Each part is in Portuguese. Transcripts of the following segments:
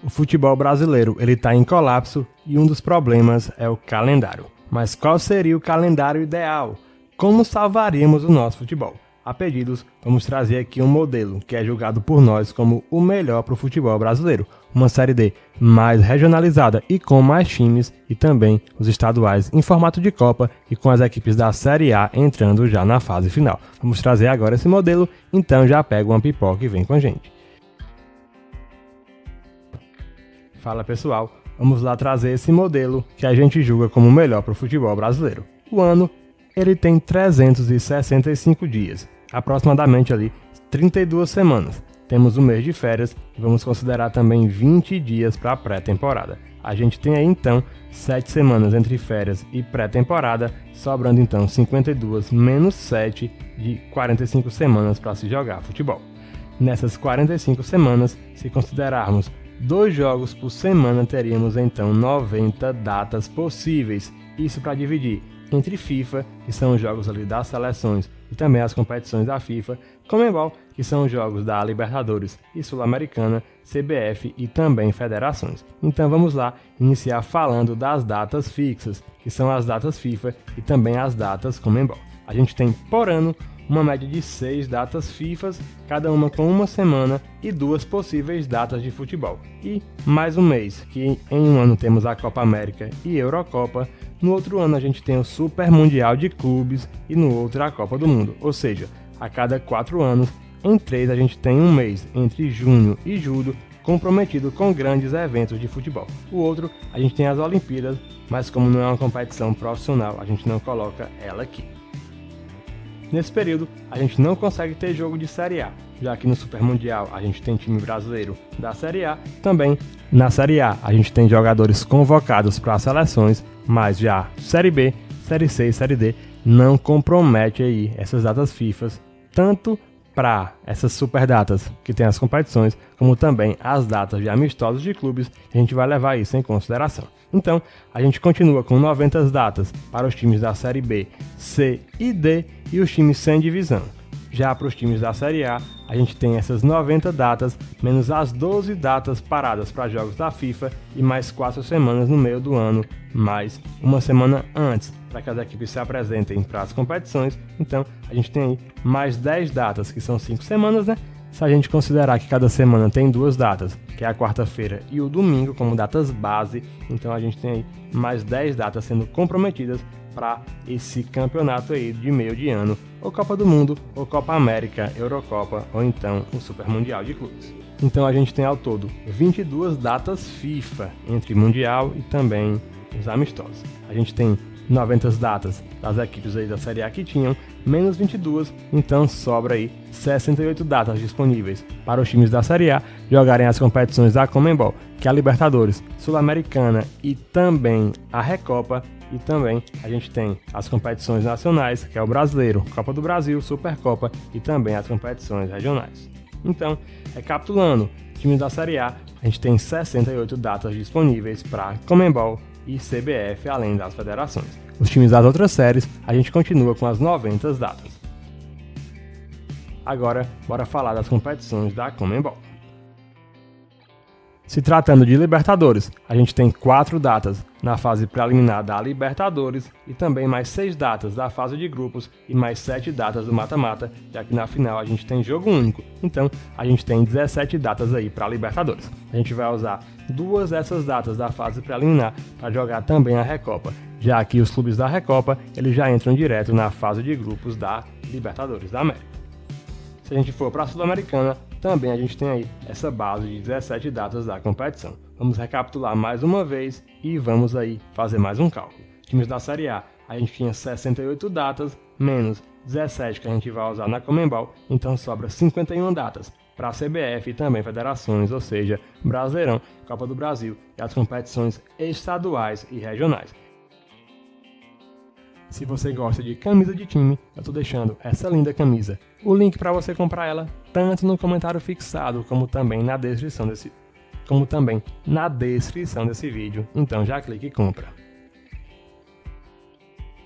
O futebol brasileiro ele está em colapso e um dos problemas é o calendário. Mas qual seria o calendário ideal? Como salvaríamos o nosso futebol? A pedidos, vamos trazer aqui um modelo que é julgado por nós como o melhor para o futebol brasileiro. Uma Série D mais regionalizada e com mais times e também os estaduais em formato de Copa e com as equipes da Série A entrando já na fase final. Vamos trazer agora esse modelo, então já pega uma pipoca e vem com a gente. Fala pessoal, vamos lá trazer esse modelo que a gente julga como o melhor para o futebol brasileiro. O ano ele tem 365 dias, aproximadamente ali 32 semanas. Temos um mês de férias e vamos considerar também 20 dias para a pré-temporada. A gente tem aí então 7 semanas entre férias e pré-temporada, sobrando então 52 menos 7 de 45 semanas para se jogar futebol. Nessas 45 semanas, se considerarmos 2 jogos por semana, teríamos então 90 datas possíveis. Isso para dividir entre FIFA, que são os jogos ali das seleções e também as competições da FIFA, Conmebol, que são os jogos da Libertadores e Sul-Americana, CBF e também federações. Então vamos lá iniciar falando das datas fixas, que são as datas FIFA e também as datas Conmebol. A gente tem por ano uma média de 6 datas FIFAs, cada uma com uma semana e 2 possíveis datas de futebol. E mais um mês, que em um ano temos a Copa América e Eurocopa, no outro ano a gente tem o Super Mundial de Clubes e no outro a Copa do Mundo. Ou seja, a cada 4 anos, em 3 a gente tem um mês entre junho e julho comprometido com grandes eventos de futebol. O outro, a gente tem as Olimpíadas, mas como não é uma competição profissional, a gente não coloca ela aqui. Nesse período, a gente não consegue ter jogo de Série A, já que no Super Mundial a gente tem time brasileiro da Série A. Também na Série A a gente tem jogadores convocados para as seleções, mas já Série B, Série C e Série D não compromete aí essas datas FIFA, tanto para essas super datas que tem as competições, como também as datas de amistosos de clubes, a gente vai levar isso em consideração. Então, a gente continua com 90 datas para os times da Série B, C e D e os times sem divisão. Já para os times da Série A, a gente tem essas 90 datas, menos as 12 datas paradas para jogos da FIFA e mais 4 semanas no meio do ano, mais uma semana antes, para que as equipes se apresentem para as competições. Então, a gente tem aí mais 10 datas, que são 5 semanas, né? Se a gente considerar que cada semana tem 2 datas, que é a quarta-feira e o domingo, como datas base, então a gente tem aí mais 10 datas sendo comprometidas para esse campeonato aí de meio de ano, ou Copa do Mundo, ou Copa América, Eurocopa, ou então o Super Mundial de Clubes. Então a gente tem ao todo 22 datas FIFA, entre Mundial e também os amistosos. A gente tem 90 datas das equipes aí da Série A que tinham, menos 22, então sobra aí 68 datas disponíveis para os times da Série A jogarem as competições da Conmebol, que é a Libertadores, Sul-Americana e também a Recopa. E também a gente tem as competições nacionais, que é o Brasileiro, Copa do Brasil, Supercopa e também as competições regionais. Então, recapitulando, times da Série A, a gente tem 68 datas disponíveis para Conmebol e CBF, além das federações. Os times das outras séries, a gente continua com as 90 datas. Agora, bora falar das competições da Conmebol. Se tratando de Libertadores, a gente tem 4 datas na fase preliminar da Libertadores e também mais 6 datas da fase de grupos e mais 7 datas do mata-mata, já que na final a gente tem jogo único. Então, a gente tem 17 datas aí para Libertadores. A gente vai usar 2 dessas datas da fase preliminar para jogar também a Recopa, já que os clubes da Recopa eles já entram direto na fase de grupos da Libertadores da América. Se a gente for para a Sul-Americana, também a gente tem aí essa base de 17 datas da competição. Vamos recapitular mais uma vez e vamos aí fazer mais um cálculo. Times da Série A, a gente tinha 68 datas, menos 17 que a gente vai usar na Conmebol, então sobra 51 datas para a CBF e também federações, ou seja, Brasileirão, Copa do Brasil e as competições estaduais e regionais. Se você gosta de camisa de time, eu estou deixando essa linda camisa. O link para você comprar ela, tanto no comentário fixado, como também na descrição desse vídeo. Então já clique e compra.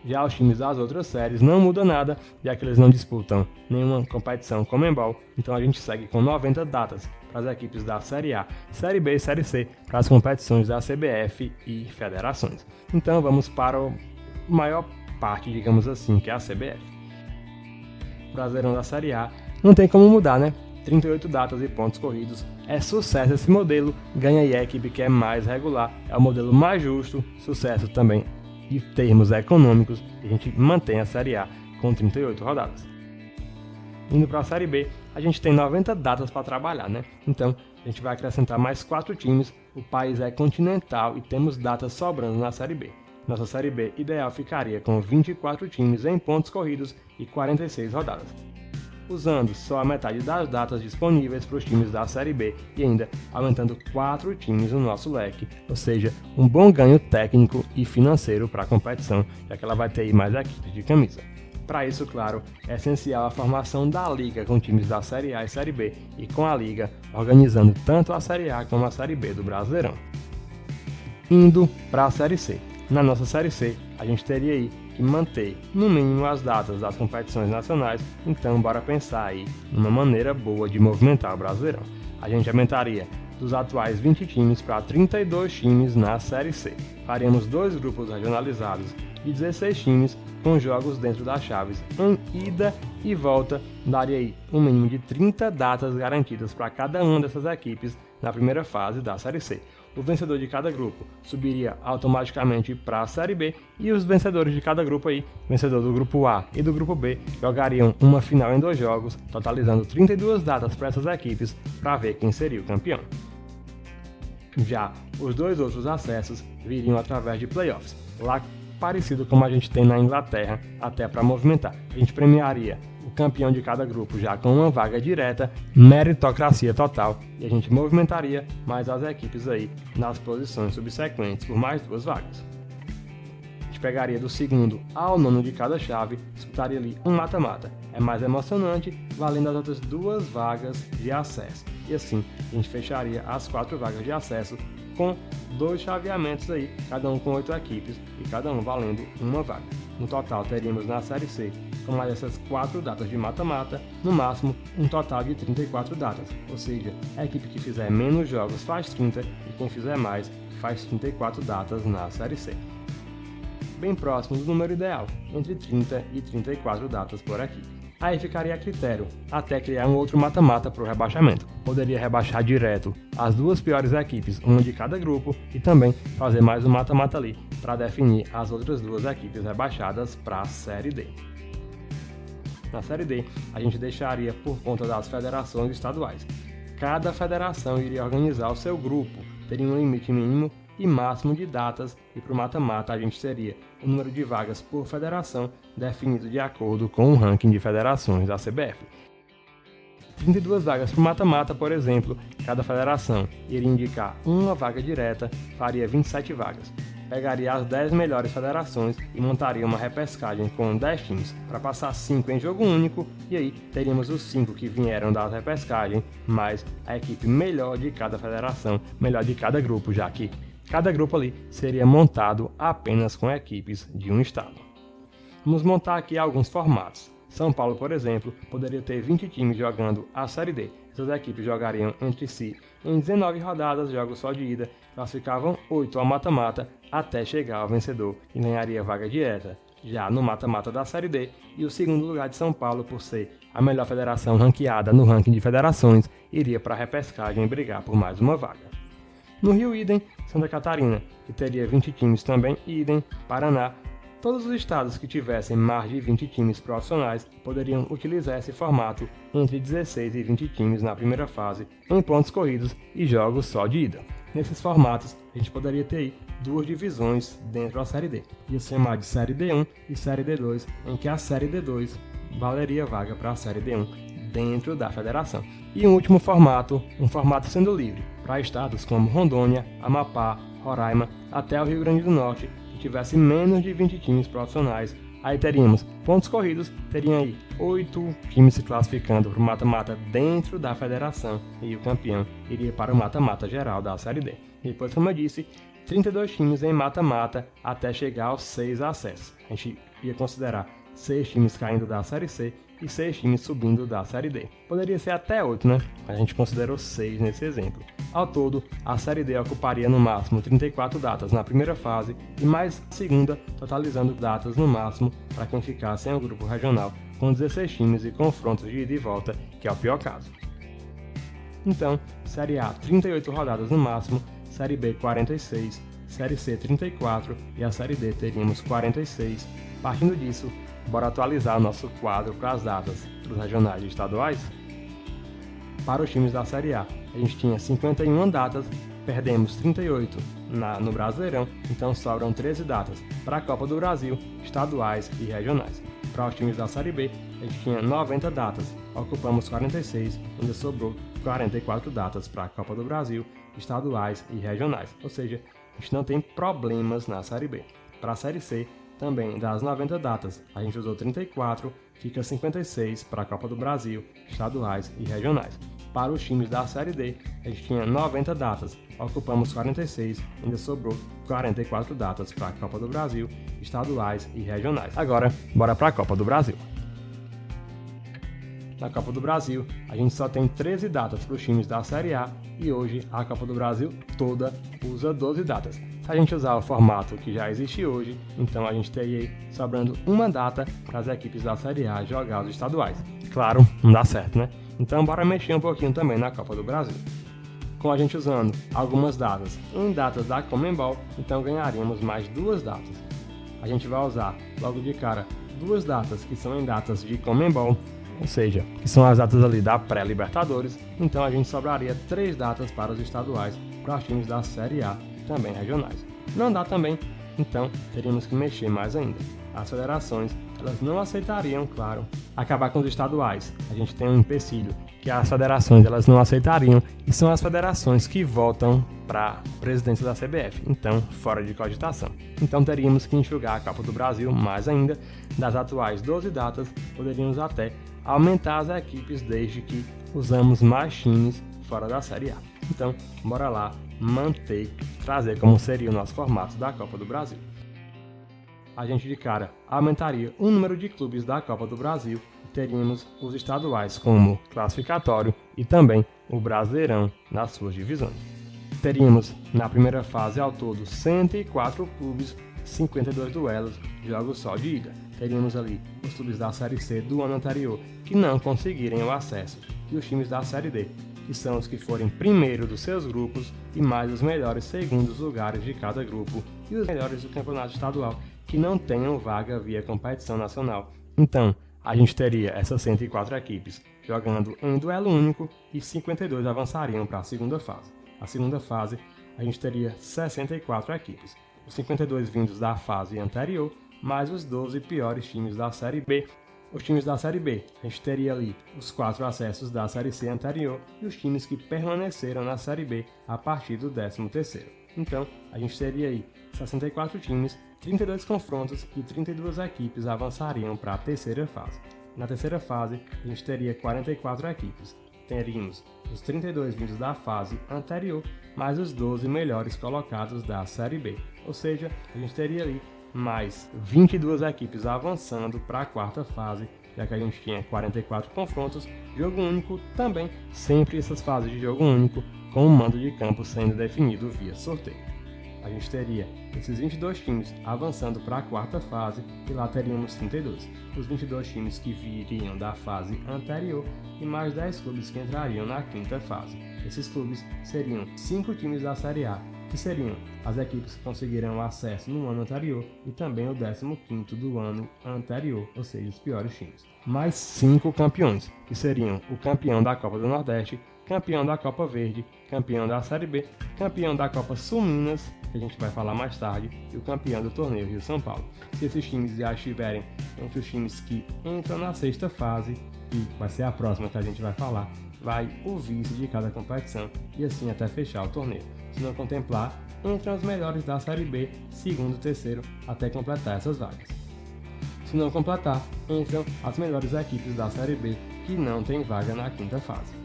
Já os times das outras séries não muda nada, já que eles não disputam nenhuma competição Conmebol, então a gente segue com 90 datas para as equipes da Série A, Série B e Série C para as competições da CBF e federações. Então vamos para a maior parte, digamos assim, que é a CBF. Brasileirão da Série A não tem como mudar, né? 38 datas e pontos corridos. É sucesso esse modelo, ganha aí a equipe que é mais regular, é o modelo mais justo, sucesso também em termos econômicos, a gente mantém a Série A com 38 rodadas. Indo para a Série B, a gente tem 90 datas para trabalhar, né? Então, a gente vai acrescentar mais 4 times, o país é continental e temos datas sobrando na Série B. Nossa Série B ideal ficaria com 24 times em pontos corridos e 46 rodadas, usando só a metade das datas disponíveis para os times da Série B e ainda aumentando 4 times no nosso leque, ou seja, um bom ganho técnico e financeiro para a competição, já que ela vai ter aí mais equipes de camisa. Para isso, claro, é essencial a formação da Liga com times da Série A e Série B e com a Liga organizando tanto a Série A como a Série B do Brasileirão. Indo para a Série C. Na nossa Série C, a gente teria aí que manter, no mínimo, as datas das competições nacionais, então bora pensar aí numa maneira boa de movimentar o Brasileirão. A gente aumentaria dos atuais 20 times para 32 times na Série C. Faríamos 2 grupos regionalizados de 16 times com jogos dentro das chaves em ida e volta, daria aí um mínimo de 30 datas garantidas para cada uma dessas equipes na primeira fase da Série C. O vencedor de cada grupo subiria automaticamente para a Série B e os vencedores de cada grupo aí, vencedor do grupo A e do grupo B, jogariam uma final em 2 jogos, totalizando 32 datas para essas equipes para ver quem seria o campeão. Já os 2 outros acessos viriam através de playoffs, lá parecido como a gente tem na Inglaterra, até para movimentar. A gente premiaria o campeão de cada grupo já com uma vaga direta, meritocracia total, e a gente movimentaria mais as equipes aí nas posições subsequentes por mais 2 vagas. A gente pegaria do segundo ao 9º de cada chave, disputaria ali um mata-mata. É mais emocionante, valendo as outras 2 vagas de acesso. E assim, a gente fecharia as 4 vagas de acesso com 2 chaveamentos aí, cada um com 8 equipes e cada um valendo uma vaga. No total, teríamos na Série C, com mais essas 4 datas de mata-mata, no máximo um total de 34 datas, ou seja, a equipe que fizer menos jogos faz 30 e quem fizer mais faz 34 datas na Série C. Bem próximo do número ideal, entre 30 e 34 datas por equipe. Aí ficaria a critério, até criar um outro mata-mata para o rebaixamento. Poderia rebaixar direto as 2 piores equipes, uma de cada grupo, e também fazer mais um mata-mata ali, para definir as outras 2 equipes rebaixadas para a Série D. Na Série D, a gente deixaria por conta das federações estaduais. Cada federação iria organizar o seu grupo, teria um limite mínimo e máximo de datas, e para o mata-mata a gente teria o número de vagas por federação definido de acordo com o ranking de federações da CBF. 32 vagas para o mata-mata, por exemplo, cada federação iria indicar uma vaga direta, faria 27 vagas. Pegaria as 10 melhores federações e montaria uma repescagem com 10 times, para passar 5 em jogo único, e aí teríamos os 5 que vieram da repescagem, mais a equipe melhor de cada federação, melhor de cada grupo, já que cada grupo ali seria montado apenas com equipes de um estado. Vamos montar aqui alguns formatos. São Paulo, por exemplo, poderia ter 20 times jogando a Série D. Essas equipes jogariam entre si em 19 rodadas, jogos só de ida, classificavam 8 ao mata-mata até chegar ao vencedor e ganharia vaga direta, já no mata-mata da Série D, e o segundo lugar de São Paulo, por ser a melhor federação ranqueada no ranking de federações, iria para a repescagem brigar por mais uma vaga. No Rio, idem, Santa Catarina, que teria 20 times também, idem, Paraná. Todos os estados que tivessem mais de 20 times profissionais poderiam utilizar esse formato entre 16 e 20 times na primeira fase, em pontos corridos e jogos só de ida. Nesses formatos, a gente poderia ter aí 2 divisões dentro da Série D. Ia se chamar de Série D1 e Série D2, em que a Série D2 valeria vaga para a Série D1 dentro da federação. E um último formato, um formato sendo livre, para estados como Rondônia, Amapá, Roraima, até o Rio Grande do Norte, que tivesse menos de 20 times profissionais. Aí teríamos pontos corridos, teriam aí 8 times se classificando para o mata-mata dentro da federação e o campeão iria para o mata-mata geral da Série D. Depois, como eu disse, 32 times em mata-mata até chegar aos 6 acessos. A gente ia considerar 6 times caindo da Série C e 6 times subindo da Série D. Poderia ser até 8, né? A gente considerou 6 nesse exemplo. Ao todo, a Série D ocuparia no máximo 34 datas na primeira fase e mais a segunda, totalizando datas no máximo para quem ficasse em um grupo regional com 16 times e confrontos de ida e volta, que é o pior caso. Então, Série A 38 rodadas no máximo, Série B 46, Série C 34 e a Série D teríamos 46. Partindo disso, bora atualizar o nosso quadro para as datas dos regionais e estaduais? Para os times da Série A, a gente tinha 51 datas, perdemos 38 no Brasileirão, então sobram 13 datas para a Copa do Brasil, estaduais e regionais. Para os times da Série B, a gente tinha 90 datas, ocupamos 46, ainda sobrou 44 datas para a Copa do Brasil, estaduais e regionais, ou seja, a gente não tem problemas na Série B. Para a Série C, também das 90 datas, a gente usou 34, fica 56 para a Copa do Brasil, estaduais e regionais. Para os times da Série D, a gente tinha 90 datas, ocupamos 46, ainda sobrou 44 datas para a Copa do Brasil, estaduais e regionais. Agora, bora para a Copa do Brasil. Na Copa do Brasil, a gente só tem 13 datas para os times da Série A e hoje a Copa do Brasil toda usa 12 datas. Se a gente usar o formato que já existe hoje, então a gente teria sobrando uma data para as equipes da Série A jogar os estaduais. Claro, não dá certo, né? Então bora mexer um pouquinho também na Copa do Brasil. Com a gente usando algumas datas em datas da Conmebol, então ganharíamos mais 2 datas. A gente vai usar logo de cara 2 datas que são em datas de Conmebol, ou seja, que são as datas ali da pré-Libertadores, então a gente sobraria 3 datas para os estaduais, para os times da Série A, também regionais. Não dá também, então teríamos que mexer mais ainda. As federações, elas não aceitariam, claro, acabar com os estaduais. A gente tem um empecilho que as federações elas não aceitariam e são as federações que votam para a presidência da CBF, então fora de cogitação. Então teríamos que enxugar a Copa do Brasil mais ainda, das atuais 12 datas, poderíamos até aumentar as equipes desde que usamos mais times fora da Série A. Então, bora lá trazer como seria o nosso formato da Copa do Brasil. A gente de cara aumentaria o número de clubes da Copa do Brasil e teríamos os estaduais como classificatório e também o Brasileirão nas suas divisões. Teríamos na primeira fase ao todo 104 clubes, 52 duelos, jogos só de ida. Teríamos ali os clubes da Série C do ano anterior que não conseguirem o acesso e os times da Série D, que são os que forem primeiro dos seus grupos e mais os melhores segundos lugares de cada grupo e os melhores do campeonato estadual que não tenham vaga via competição nacional. Então, a gente teria essas 104 equipes jogando em duelo único e 52 avançariam para a segunda fase. A segunda fase, a gente teria 64 equipes, os 52 vindos da fase anterior, mais os 12 piores times da Série B. Os times da Série B, a gente teria ali os 4 acessos da Série C anterior e os times que permaneceram na Série B a partir do 13º. Então, a gente teria aí 64 times, 32 confrontos e 32 equipes avançariam para a terceira fase. Na terceira fase, a gente teria 44 equipes. Teríamos os 32 vindos da fase anterior, mais os 12 melhores colocados da Série B. Ou seja, a gente teria ali mais 22 equipes avançando para a quarta fase, já que a gente tinha 44 confrontos, jogo único também, sempre essas fases de jogo único, com o mando de campo sendo definido via sorteio. A gente teria esses 22 times avançando para a quarta fase e lá teríamos 32. Os 22 times que viriam da fase anterior e mais 10 clubes que entrariam na quinta fase. Esses clubes seriam 5 times da Série A, que seriam as equipes que conseguiram acesso no ano anterior e também o 15º do ano anterior, ou seja, os piores times. Mais 5 campeões, que seriam o campeão da Copa do Nordeste, campeão da Copa Verde, campeão da Série B, campeão da Copa Sul Minas, que a gente vai falar mais tarde, e o campeão do torneio Rio São Paulo. Se esses times já estiverem entre os times que entram na sexta fase, que vai ser a próxima que a gente vai falar, vai o vice de cada competição e assim até fechar o torneio. Se não contemplar, entram os melhores da Série B, segundo e terceiro, até completar essas vagas. Se não completar, entram as melhores equipes da Série B que não tem vaga na quinta fase.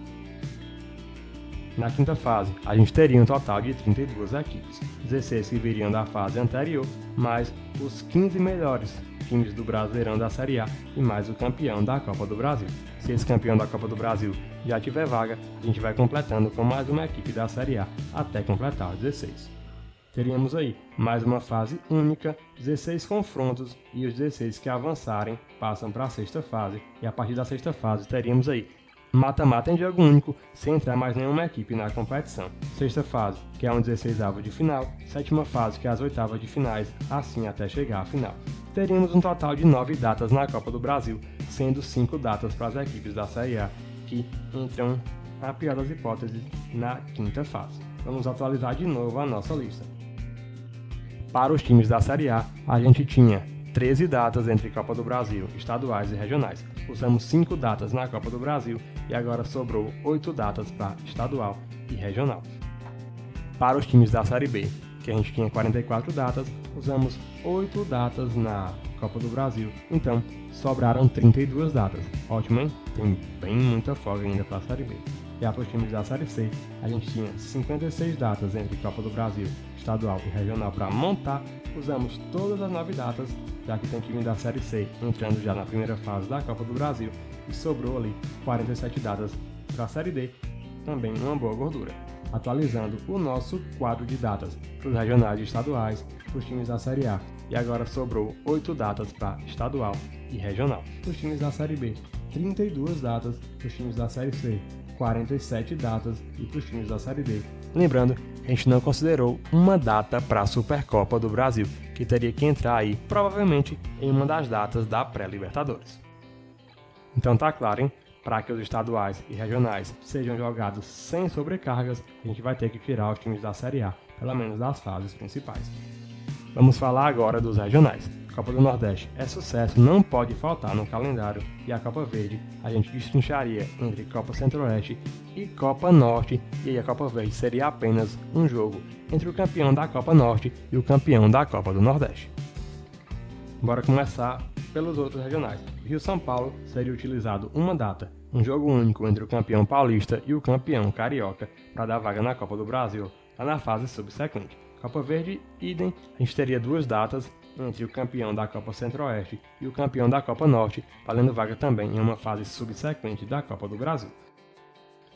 Na quinta fase, a gente teria um total de 32 equipes, 16 que viriam da fase anterior, mais os 15 melhores times do Brasileirão da Série A e mais o campeão da Copa do Brasil. Se esse campeão da Copa do Brasil já tiver vaga, a gente vai completando com mais uma equipe da Série A até completar os 16. Teríamos aí mais uma fase única, 16 confrontos e os 16 que avançarem passam para a sexta fase, e a partir da sexta fase teríamos aí mata-mata em jogo único, sem entrar mais nenhuma equipe na competição. Sexta fase, que é um 16avo de final, sétima fase, que é as oitavas de finais, assim até chegar à final. Teríamos um total de 9 datas na Copa do Brasil, sendo 5 datas para as equipes da Série A, que entram, na pior das hipóteses, na quinta fase. Vamos atualizar de novo a nossa lista. Para os times da Série A, a gente tinha 13 datas entre Copa do Brasil, estaduais e regionais. Usamos 5 datas na Copa do Brasil e agora sobrou 8 datas para estadual e regional. Para os times da Série B, que a gente tinha 44 datas, usamos 8 datas na Copa do Brasil, então sobraram 32 datas. Ótimo, hein? Tem bem muita folga ainda para a Série B. Já para os times da Série C, a gente tinha 56 datas entre Copa do Brasil, estadual e regional para montar. Usamos todas as 9 datas, já que tem time da Série C entrando já na primeira fase da Copa do Brasil, e sobrou ali 47 datas para a Série D, também uma boa gordura. Atualizando o nosso quadro de datas para os regionais e estaduais, para os times da Série A, e agora sobrou 8 datas para estadual e regional. Para os times da Série B, 32 datas, para os times da Série C, 47 datas e para os times da Série D. Lembrando, a gente não considerou uma data para a Supercopa do Brasil, que teria que entrar aí, provavelmente, em uma das datas da pré-Libertadores. Então tá claro, hein? Para que os estaduais e regionais sejam jogados sem sobrecargas, a gente vai ter que tirar os times da Série A, pelo menos das fases principais. Vamos falar agora dos regionais. Copa do Nordeste é sucesso, não pode faltar no calendário, e a Copa Verde a gente destrincharia entre Copa Centro-Oeste e Copa Norte, e aí a Copa Verde seria apenas um jogo entre o campeão da Copa Norte e o campeão da Copa do Nordeste. Bora começar pelos outros regionais. Rio-São Paulo seria utilizado uma data, um jogo único entre o campeão paulista e o campeão carioca para dar vaga na Copa do Brasil, lá na fase subsequente. Copa Verde, idem, a gente teria 2 datas entre o campeão da Copa Centro-Oeste e o campeão da Copa Norte, valendo vaga também em uma fase subsequente da Copa do Brasil.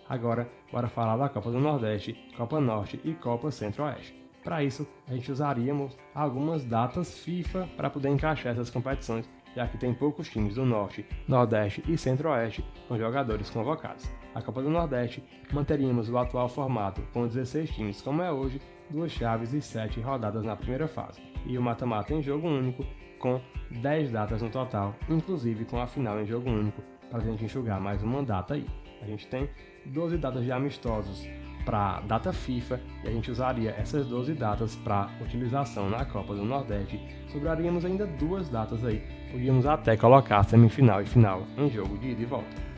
Agora, bora falar da Copa do Nordeste, Copa Norte e Copa Centro-Oeste. Para isso, a gente usaríamos algumas datas FIFA para poder encaixar essas competições, já que tem poucos times do Norte, Nordeste e Centro-Oeste com jogadores convocados. A Copa do Nordeste manteríamos o atual formato com 16 times como é hoje, 2 chaves e 7 rodadas na primeira fase, e o mata-mata em jogo único com 10 datas no total, inclusive com a final em jogo único, para a gente enxugar mais uma data aí. A gente tem 12 datas de amistosos para data FIFA e a gente usaria essas 12 datas para utilização na Copa do Nordeste. Sobraríamos ainda 2 datas aí, podíamos até colocar semifinal e final em jogo de ida e volta.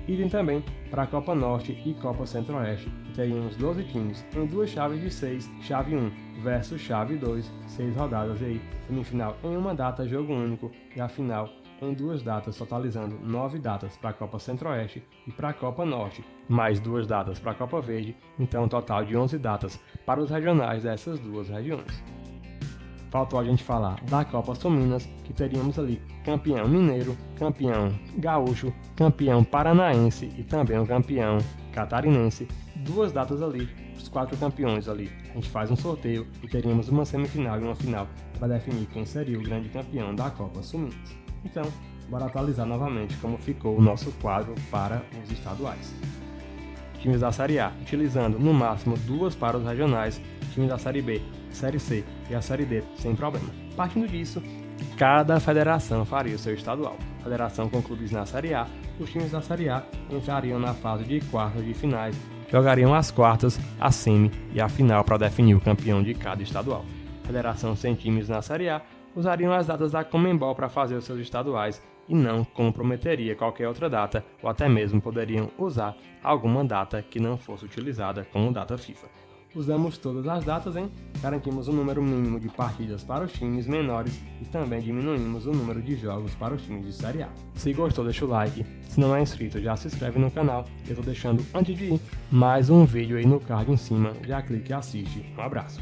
Idem também para a Copa Norte e Copa Centro-Oeste, teríamos 12 times em 2 chaves de 6, chave 1 versus chave 2, 6 rodadas e aí, semifinal em uma data, jogo único, e a final em 2 datas, totalizando 9 datas para a Copa Centro-Oeste e para a Copa Norte, mais 2 datas para a Copa Verde, então um total de 11 datas para os regionais dessas 2 regiões. Faltou a gente falar da Copa Sul-Minas, que teríamos ali campeão mineiro, campeão gaúcho, campeão paranaense e também o campeão catarinense. 2 datas ali, os 4 campeões ali. A gente faz um sorteio e teríamos uma semifinal e uma final para definir quem seria o grande campeão da Copa Sul-Minas. Então, bora atualizar novamente como ficou o nosso quadro para os estaduais. Times da Série A, utilizando no máximo 2 para os regionais, times da Série B, Série C e a Série D, sem problema. Partindo disso, cada federação faria o seu estadual. Federação com clubes na Série A, os times da Série A entrariam na fase de quartas de finais, jogariam as quartas, a semi e a final para definir o campeão de cada estadual. Federação sem times na Série A usariam as datas da Conmebol para fazer os seus estaduais e não comprometeria qualquer outra data, ou até mesmo poderiam usar alguma data que não fosse utilizada como data FIFA. Usamos todas as datas, garantimos um número mínimo de partidas para os times menores e também diminuímos o número de jogos para os times de Série A. Se gostou, deixa o like, se não é inscrito já se inscreve no canal, eu estou deixando antes de ir mais um vídeo aí no card em cima, já clique e assiste. Um abraço!